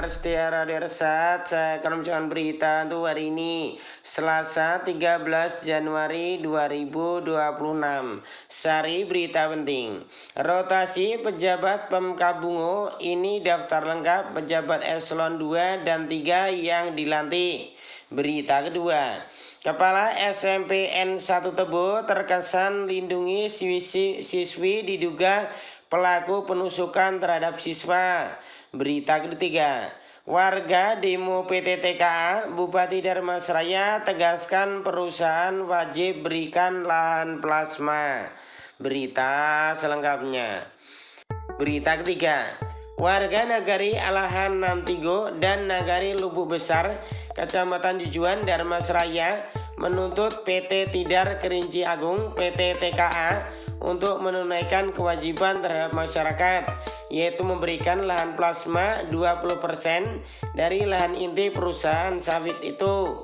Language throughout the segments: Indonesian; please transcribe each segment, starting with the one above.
pendengar setia Radio Resat, saya akan membacakan berita untuk hari ini, Selasa 13 Januari 2026. Sari berita penting. Rotasi pejabat Pemkab Bungo, ini daftar lengkap pejabat eselon 2 dan 3 yang dilantik. Berita kedua. Kepala SMPN 1 Tebo terkesan lindungi siswi diduga pelaku penusukan terhadap siswa. Berita ketiga. Warga demo PT TKA, Bupati Dharmasraya tegaskan perusahaan wajib berikan lahan plasma. Berita selengkapnya. Berita ketiga. Warga Nagari Alahan Nantigo dan Nagari Lubuk Besar, Kecamatan Jujuan, Dharmasraya menuntut PT Tidar Kerinci Agung PT TKA untuk menunaikan kewajiban terhadap masyarakat, yaitu memberikan lahan plasma 20% dari lahan inti perusahaan sawit itu.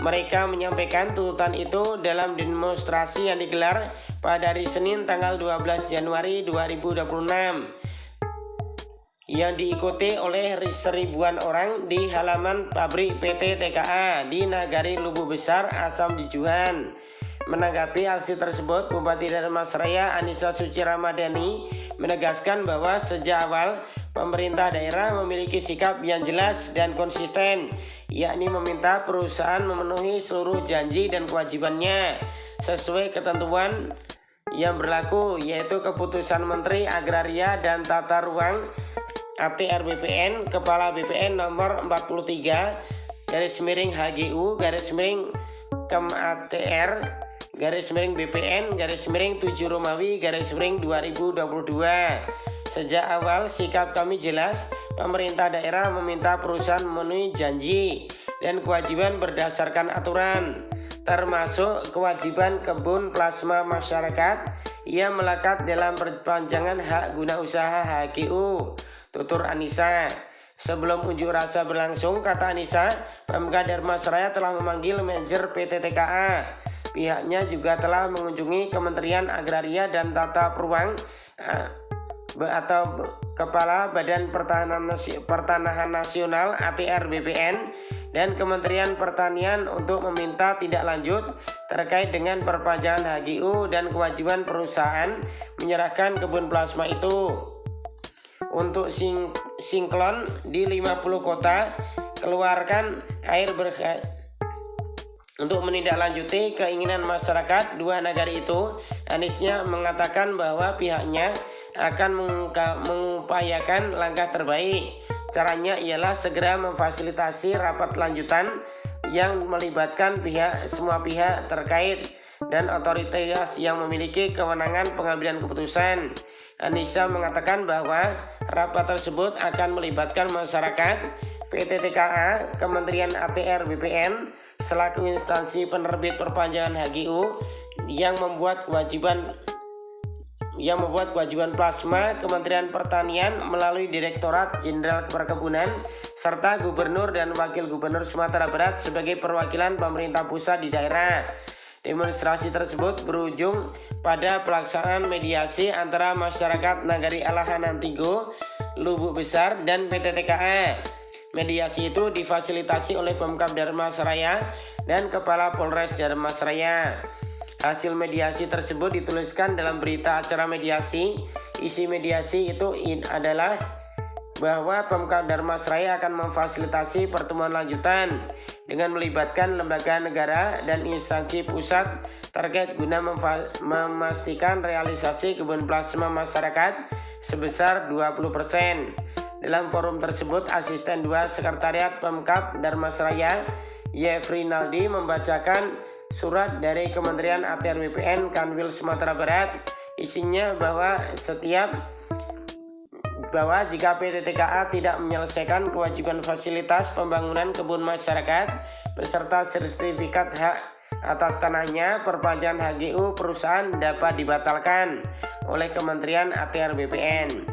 Mereka menyampaikan tuntutan itu dalam demonstrasi yang digelar pada hari Senin tanggal 12 Januari 2026 yang diikuti oleh seribuan orang di halaman pabrik PT TKA di Nagari Lubuk Besar, Asam Jujuan. Menanggapi aksi tersebut, Bupati Dharmasraya Anissa Suci Ramadhani menegaskan bahwa sejak awal pemerintah daerah memiliki sikap yang jelas dan konsisten, yakni meminta perusahaan memenuhi seluruh janji dan kewajibannya sesuai ketentuan yang berlaku, yaitu keputusan Menteri Agraria dan Tata Ruang ATR BPN, Kepala BPN nomor 43 /HGU Kem ATR BPN 7 Romawi 2022. Sejak awal sikap kami jelas, pemerintah daerah meminta perusahaan memenuhi janji dan kewajiban berdasarkan aturan, termasuk kewajiban kebun plasma masyarakat yang melekat dalam perpanjangan hak guna usaha HGU, tutur Anissa. Sebelum unjuk rasa berlangsung, kata Anissa, Pemkab Dharmasraya telah memanggil manajer PT TKA. Pihaknya juga telah mengunjungi Kementerian Agraria dan Tata Ruang atau Kepala Badan Pertanahan Nasional ATR BPN dan Kementerian Pertanian untuk meminta tindak lanjut terkait dengan perpanjangan HGU dan kewajiban perusahaan menyerahkan kebun plasma itu. Untuk sinkron di 50 kota, keluarkan air untuk menindaklanjuti keinginan masyarakat dua nagari itu. Anisnya mengatakan bahwa pihaknya akan mengupayakan langkah terbaik. Caranya ialah segera memfasilitasi rapat lanjutan yang melibatkan semua pihak terkait dan otoritas yang memiliki kewenangan pengambilan keputusan. Anissa mengatakan bahwa rapat tersebut akan melibatkan masyarakat, PT TKA, Kementerian ATR BPN selaku instansi penerbit perpanjangan HGU yang membuat kewajiban plasma, Kementerian Pertanian melalui Direktorat Jenderal Perkebunan serta Gubernur dan Wakil Gubernur Sumatera Barat sebagai perwakilan pemerintah pusat di daerah. Demonstrasi tersebut berujung pada pelaksanaan mediasi antara masyarakat Nagari Alahan Nantigo, Lubuk Besar, dan PT TKA. Mediasi itu difasilitasi oleh Pemkab Dharmasraya dan Kepala Polres Dharmasraya. Hasil mediasi tersebut dituliskan dalam berita acara mediasi. Isi mediasi itu adalah bahwa Pemkab Dharmasraya akan memfasilitasi pertemuan lanjutan dengan melibatkan lembaga negara dan instansi pusat terkait guna memastikan realisasi kebun plasma masyarakat sebesar 20%. Dalam forum tersebut, Asisten 2 Sekretariat Pemkab Dharmasraya Yefri Naldi membacakan surat dari Kementerian ATR BPN Kanwil Sumatera Barat. Isinya bahwa jika PT TKA tidak menyelesaikan kewajiban fasilitas pembangunan kebun masyarakat beserta sertifikat hak atas tanahnya, perpanjangan HGU perusahaan dapat dibatalkan oleh Kementerian ATR BPN.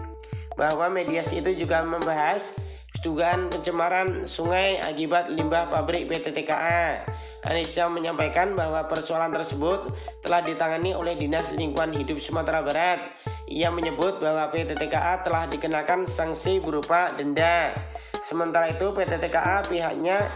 Bahwa mediasi itu juga membahas dugaan pencemaran sungai akibat limbah pabrik PT TKA. Anissa menyampaikan bahwa persoalan tersebut telah ditangani oleh Dinas Lingkungan Hidup Sumatera Barat. Ia menyebut bahwa PT TKA telah dikenakan sanksi berupa denda. Sementara itu PT TKA pihaknya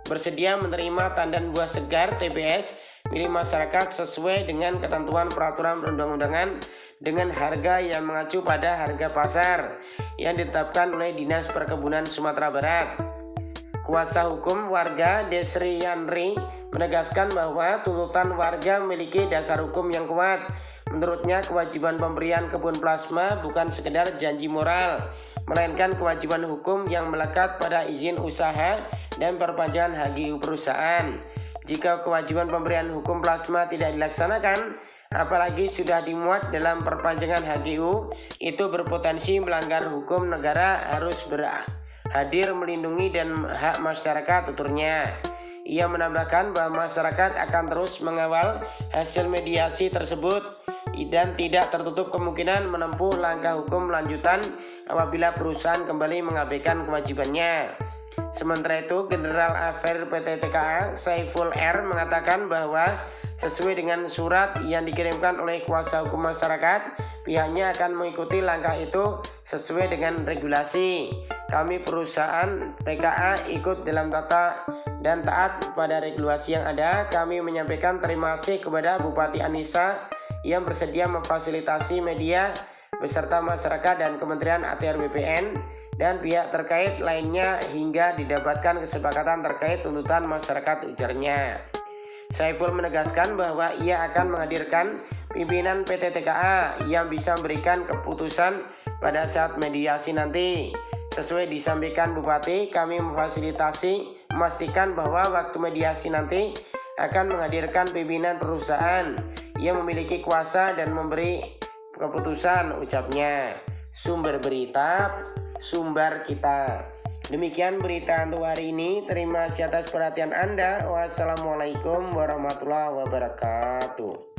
bersedia menerima tandan buah segar TBS milik masyarakat sesuai dengan ketentuan peraturan perundang-undangan dengan harga yang mengacu pada harga pasar yang ditetapkan oleh Dinas Perkebunan Sumatera Barat. Kuasa hukum warga Desri Yandri menegaskan bahwa tuntutan warga memiliki dasar hukum yang kuat. Menurutnya, kewajiban pemberian kebun plasma bukan sekedar janji moral, melainkan kewajiban hukum yang melekat pada izin usaha dan perpanjangan HGU perusahaan. Jika kewajiban pemberian hukum plasma tidak dilaksanakan, apalagi sudah dimuat dalam perpanjangan HGU, itu berpotensi melanggar hukum negara harus hadir melindungi dan hak masyarakat, tuturnya. Ia menambahkan bahwa masyarakat akan terus mengawal hasil mediasi tersebut dan tidak tertutup kemungkinan menempuh langkah hukum lanjutan apabila perusahaan kembali mengabaikan kewajibannya. Sementara itu, General Affair PT TKA Saiful R mengatakan bahwa sesuai dengan surat yang dikirimkan oleh kuasa hukum masyarakat, pihaknya akan mengikuti langkah itu sesuai dengan regulasi. Kami perusahaan TKA ikut dalam tata dan taat pada regulasi yang ada. Kami menyampaikan terima kasih kepada Bupati Anissa yang bersedia memfasilitasi media beserta masyarakat dan Kementerian ATR BPN dan pihak terkait lainnya hingga didapatkan kesepakatan terkait tuntutan masyarakat, ujarnya. Saiful menegaskan bahwa ia akan menghadirkan pimpinan PT TKA yang bisa memberikan keputusan pada saat mediasi nanti. Sesuai disampaikan Bupati, kami memastikan bahwa waktu mediasi nanti akan menghadirkan pimpinan perusahaan yang memiliki kuasa dan memberi keputusan, ucapnya. Sumber berita, sumber kita. Demikian berita untuk hari ini. Terima kasih atas perhatian Anda. Wassalamualaikum warahmatullahi wabarakatuh.